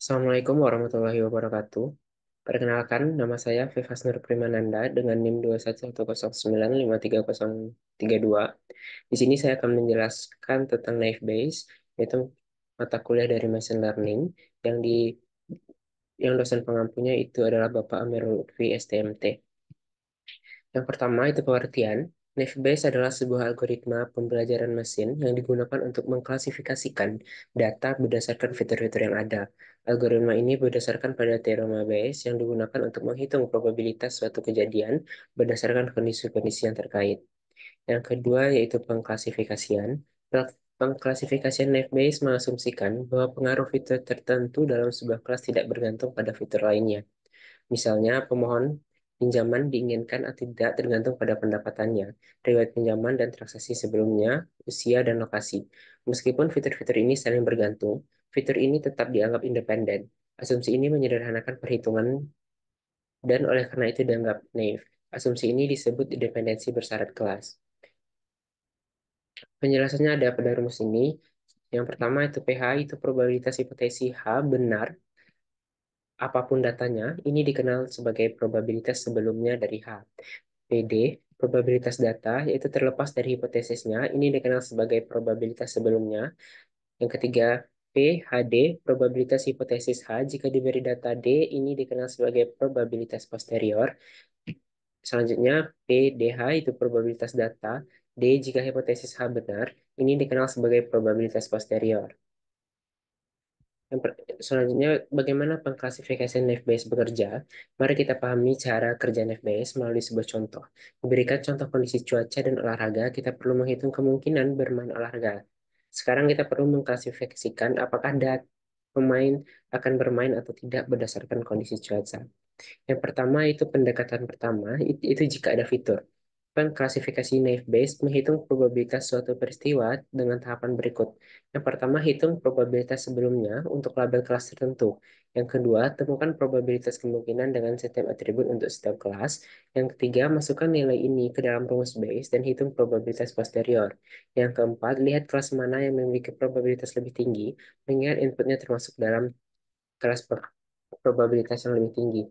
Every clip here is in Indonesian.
Assalamualaikum warahmatullahi wabarakatuh. Perkenalkan, nama saya Vivas Nur Primananda dengan NIM 21110953032. Di sini saya akan menjelaskan tentang Naive Bayes, yaitu mata kuliah dari Machine Learning yang yang dosen pengampunya itu adalah Bapak Amirul Lutfi STMT. Yang pertama itu pengertian. Naive Bayes adalah sebuah algoritma pembelajaran mesin yang digunakan untuk mengklasifikasikan data berdasarkan fitur-fitur yang ada. Algoritma ini berdasarkan pada teorema Bayes yang digunakan untuk menghitung probabilitas suatu kejadian berdasarkan kondisi-kondisi yang terkait. Yang kedua yaitu pengklasifikasian. Pengklasifikasian Naive Bayes mengasumsikan bahwa pengaruh fitur tertentu dalam sebuah kelas tidak bergantung pada fitur lainnya. Misalnya, pemohon pinjaman diinginkan atau tidak tergantung pada pendapatannya, riwayat pinjaman dan transaksi sebelumnya, usia, dan lokasi. Meskipun fitur-fitur ini saling bergantung, fitur ini tetap dianggap independen. Asumsi ini menyederhanakan perhitungan dan oleh karena itu dianggap naive. Asumsi ini disebut independensi bersyarat kelas. Penjelasannya ada pada rumus ini. Yang pertama itu PH itu probabilitas hipotesis H benar apapun datanya, ini dikenal sebagai probabilitas sebelumnya dari H. PD, probabilitas data, yaitu terlepas dari hipotesisnya, ini dikenal sebagai probabilitas sebelumnya. Yang ketiga, PHD, probabilitas hipotesis H, jika diberi data D, ini dikenal sebagai probabilitas posterior. Selanjutnya, PDH itu probabilitas data, D jika hipotesis H benar, ini dikenal sebagai probabilitas posterior. Selanjutnya, bagaimana pengklasifikasian Naive-Bayes bekerja? Mari kita pahami cara kerja Naive-Bayes melalui sebuah contoh. Diberikan contoh kondisi cuaca dan olahraga, kita perlu menghitung kemungkinan bermain olahraga. Sekarang kita perlu mengklasifikasikan apakah pemain akan bermain atau tidak berdasarkan kondisi cuaca. Yang pertama itu pendekatan pertama, itu jika ada fitur. Klasifikasi Naive Bayes menghitung probabilitas suatu peristiwa dengan tahapan berikut. Yang pertama, hitung probabilitas sebelumnya untuk label kelas tertentu. Yang kedua, temukan probabilitas kemungkinan dengan setiap atribut untuk setiap kelas. Yang ketiga, masukkan nilai ini ke dalam rumus Bayes dan hitung probabilitas posterior. Yang keempat, lihat kelas mana yang memiliki probabilitas lebih tinggi, mengingat inputnya termasuk dalam kelas probabilitas yang lebih tinggi.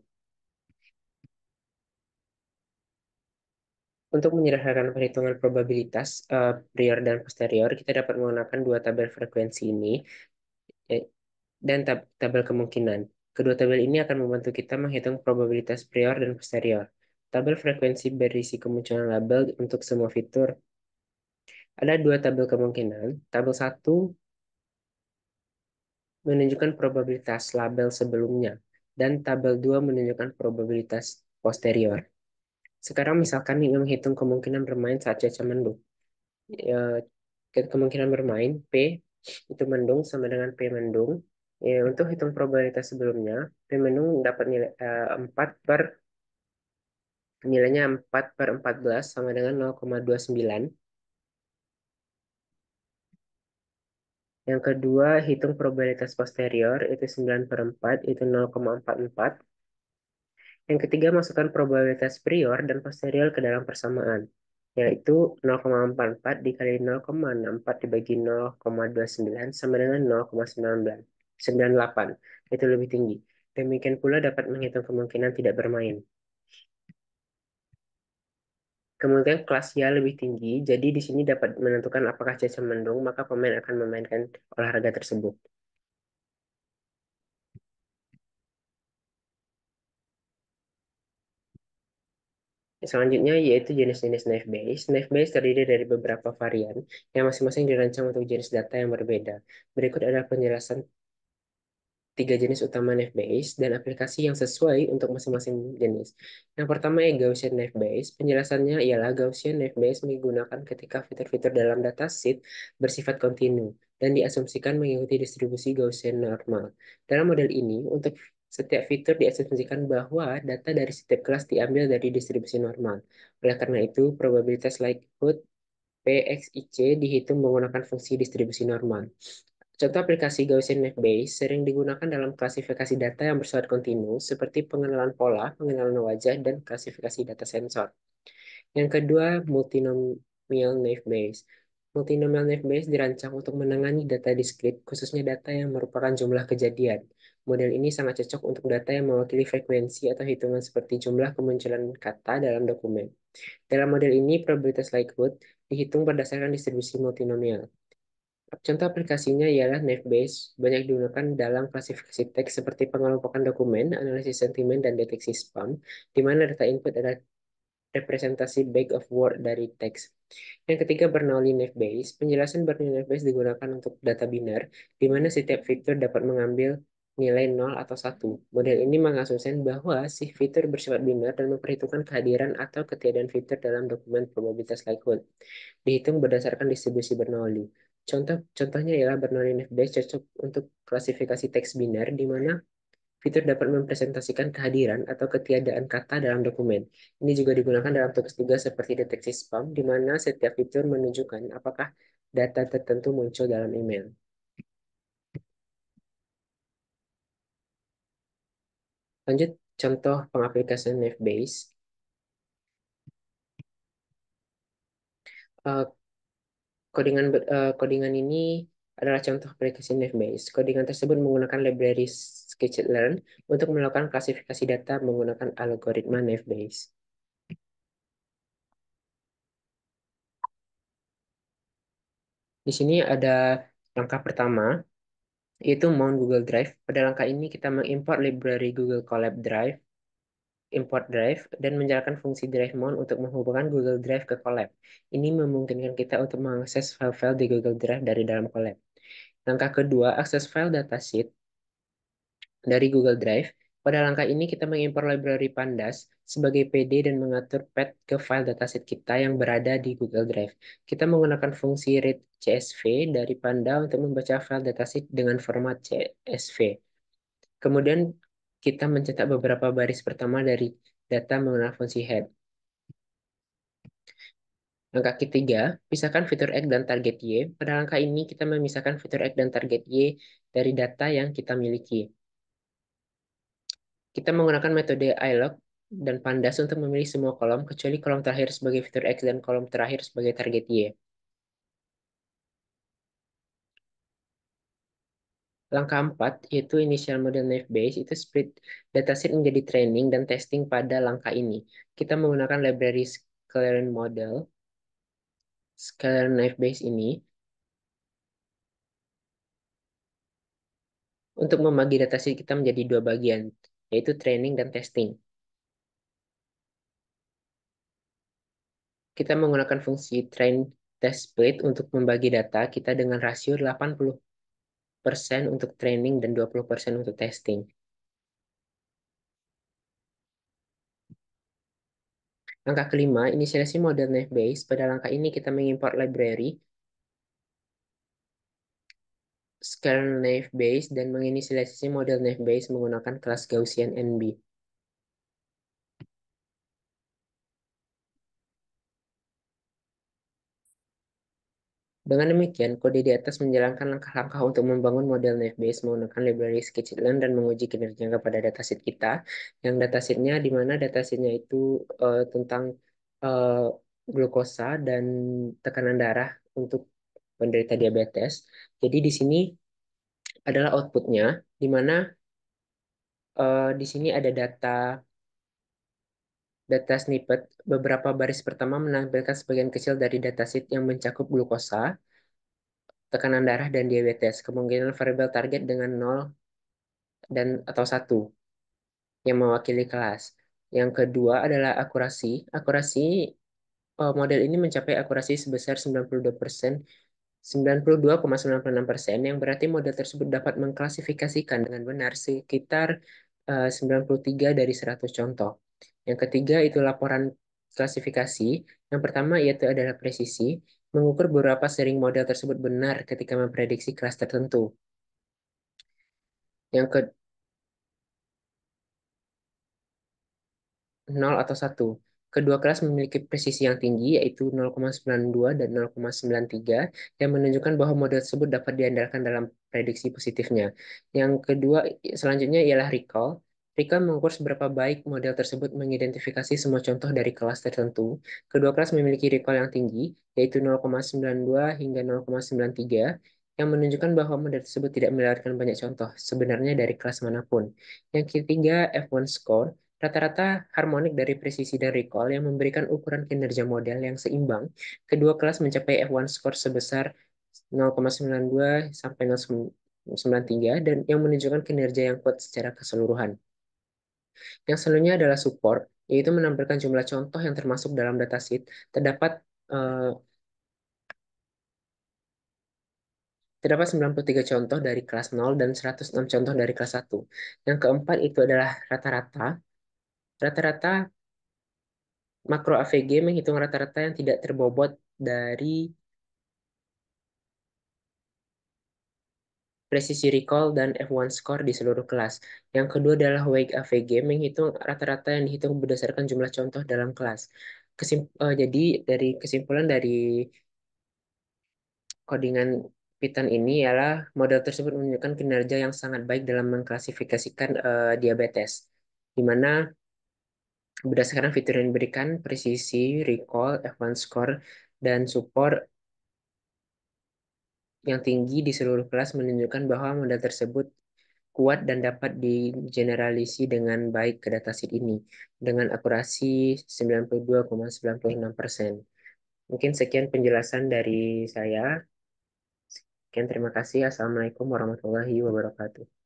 Untuk menyederhanakan perhitungan probabilitas prior dan posterior, kita dapat menggunakan dua tabel frekuensi ini eh, dan tabel kemungkinan. Kedua tabel ini akan membantu kita menghitung probabilitas prior dan posterior. Tabel frekuensi berisi kemunculan label untuk semua fitur. Ada dua tabel kemungkinan. Tabel 1 menunjukkan probabilitas label sebelumnya dan tabel 2 menunjukkan probabilitas posterior. Sekarang misalkan ingin menghitung kemungkinan bermain saat cuaca mendung. Kemungkinan bermain P itu mendung sama dengan P mendung. Untuk hitung probabilitas sebelumnya, P mendung dapat nilai 4 per nilainya 4 per 14 sama dengan 0,29. Yang kedua, hitung probabilitas posterior itu 9 per 4 itu 0,44. Yang ketiga, masukkan probabilitas prior dan posterior ke dalam persamaan, yaitu 0,44 dikali 0,64 dibagi 0,29 sama dengan 0,98. Itu lebih tinggi. Demikian pula dapat menghitung kemungkinan tidak bermain. Kemudian kelas Y lebih tinggi, jadi di sini dapat menentukan apakah cuaca mendung, maka pemain akan memainkan olahraga tersebut. Selanjutnya yaitu jenis-jenis Naive Bayes. Naive Bayes terdiri dari beberapa varian yang masing-masing dirancang untuk jenis data yang berbeda. Berikut adalah penjelasan tiga jenis utama Naive Bayes dan aplikasi yang sesuai untuk masing-masing jenis. Yang pertama ya Gaussian Naive Bayes. Penjelasannya ialah Gaussian Naive Bayes digunakan ketika fitur-fitur dalam dataset bersifat kontinu dan diasumsikan mengikuti distribusi Gaussian normal. Dalam model ini, untuk setiap fitur diasumsikan bahwa data dari setiap kelas diambil dari distribusi normal. Oleh karena itu, probabilitas likelihood PXIC dihitung menggunakan fungsi distribusi normal. Contoh aplikasi Gaussian Bayes sering digunakan dalam klasifikasi data yang bersifat kontinu, seperti pengenalan pola, pengenalan wajah, dan klasifikasi data sensor. Yang kedua, multinomial Naive Bayes. Multinomial Naive Bayes dirancang untuk menangani data diskrit, khususnya data yang merupakan jumlah kejadian. Model ini sangat cocok untuk data yang mewakili frekuensi atau hitungan seperti jumlah kemunculan kata dalam dokumen. Dalam model ini, probabilitas likelihood dihitung berdasarkan distribusi multinomial. Contoh aplikasinya ialah Naive Bayes, banyak digunakan dalam klasifikasi teks seperti pengelompokan dokumen, analisis sentimen, dan deteksi spam, di mana data input adalah representasi bag of word dari teks. Yang ketiga, Bernoulli Naive Bayes. Penjelasan Bernoulli Naive Bayes digunakan untuk data biner, di mana setiap fitur dapat mengambil nilai 0 atau 1. Model ini mengasumsikan bahwa si fitur bersifat biner dan memperhitungkan kehadiran atau ketiadaan fitur dalam dokumen probabilitas likelihood. Dihitung berdasarkan distribusi Bernoulli. Contohnya ialah Bernoulli Naive Bayes cocok untuk klasifikasi teks biner, di mana fitur dapat mempresentasikan kehadiran atau ketiadaan kata dalam dokumen. Ini juga digunakan dalam tugas-tugas seperti deteksi spam, di mana setiap fitur menunjukkan apakah data tertentu muncul dalam email. Lanjut, contoh pengaplikasian Naive Bayes. Eh, Codingan ini adalah contoh aplikasi Naive Bayes. Codingan tersebut menggunakan library Scikit-learn untuk melakukan klasifikasi data menggunakan algoritma Naive Bayes. Di sini ada langkah pertama, yaitu mount Google Drive. Pada langkah ini kita mengimport library Google Colab Drive, import drive, dan menjalankan fungsi drive mount untuk menghubungkan Google Drive ke Colab. Ini memungkinkan kita untuk mengakses file-file di Google Drive dari dalam Colab. Langkah kedua, akses file datasheet dari Google Drive. Pada langkah ini kita mengimpor library Pandas sebagai PD dan mengatur path ke file dataset kita yang berada di Google Drive. Kita menggunakan fungsi read CSV dari Panda untuk membaca file dataset dengan format CSV. Kemudian kita mencetak beberapa baris pertama dari data menggunakan fungsi head. Langkah ketiga, pisahkan fitur X dan target Y. Pada langkah ini kita memisahkan fitur X dan target Y dari data yang kita miliki. Kita menggunakan metode ilog dan pandas untuk memilih semua kolom, kecuali kolom terakhir sebagai fitur X dan kolom terakhir sebagai target Y. Langkah 4, yaitu initial model naive Bayes, itu split dataset menjadi training dan testing pada langkah ini. Kita menggunakan library Scikit-learn model, Scikit-learn naive Bayes ini, untuk membagi dataset kita menjadi dua bagian, yaitu training dan testing. Kita menggunakan fungsi train test split untuk membagi data kita dengan rasio 80% untuk training dan 20% untuk testing. Langkah kelima, inisialisasi model naive Bayes. Pada langkah ini kita mengimport library Scikit naive Bayes dan menginisialisasi model naive Bayes menggunakan kelas Gaussian NB. Dengan demikian, kode di atas menjalankan langkah-langkah untuk membangun model naive Bayes menggunakan library Scikit-learn dan menguji kinerja kepada dataset kita. Yang datasetnya di mana datasetnya itu tentang eh, glukosa dan tekanan darah untuk penderita diabetes. Jadi di sini adalah outputnya, di mana di sini ada data snippet. Beberapa baris pertama menampilkan sebagian kecil dari dataset yang mencakup glukosa, tekanan darah, dan diabetes. Kemungkinan variabel target dengan 0 dan atau 1 yang mewakili kelas. Yang kedua adalah akurasi. Akurasi model ini mencapai akurasi sebesar 92%, 92,96%, yang berarti model tersebut dapat mengklasifikasikan dengan benar sekitar 93 dari 100 contoh. Yang ketiga itu laporan klasifikasi. Yang pertama yaitu adalah presisi, mengukur beberapa sering model tersebut benar ketika memprediksi kelas tertentu. Yang ke 0 atau 1. Kedua kelas memiliki presisi yang tinggi, yaitu 0,92 dan 0,93, yang menunjukkan bahwa model tersebut dapat diandalkan dalam prediksi positifnya. Yang kedua, selanjutnya ialah recall. Recall mengukur seberapa baik model tersebut mengidentifikasi semua contoh dari kelas tertentu. Kedua kelas memiliki recall yang tinggi, yaitu 0,92 hingga 0,93, yang menunjukkan bahwa model tersebut tidak melewatkan banyak contoh, sebenarnya dari kelas manapun. Yang ketiga, F1 score, rata-rata harmonik dari presisi dan recall yang memberikan ukuran kinerja model yang seimbang. Kedua kelas mencapai F1 score sebesar 0,92 sampai 0,93 dan yang menunjukkan kinerja yang kuat secara keseluruhan. Yang selanjutnya adalah support, yaitu menampilkan jumlah contoh yang termasuk dalam datasheet. Terdapat eh, terdapat 93 contoh dari kelas 0 dan 106 contoh dari kelas 1. Yang keempat itu adalah rata-rata. Rata-rata makro AVG menghitung rata-rata yang tidak terbobot dari presisi recall dan F1 score di seluruh kelas. Yang kedua adalah weight AVG menghitung rata-rata yang dihitung berdasarkan jumlah contoh dalam kelas. Jadi dari kesimpulan dari codingan Python ini ialah model tersebut menunjukkan kinerja yang sangat baik dalam mengklasifikasikan diabetes, di mana berdasarkan fitur yang diberikan, presisi, recall, F1 score, dan support yang tinggi di seluruh kelas menunjukkan bahwa model tersebut kuat dan dapat digeneralisi dengan baik ke datasheet ini dengan akurasi 92,96%. Mungkin sekian penjelasan dari saya. Sekian terima kasih. Assalamualaikum warahmatullahi wabarakatuh.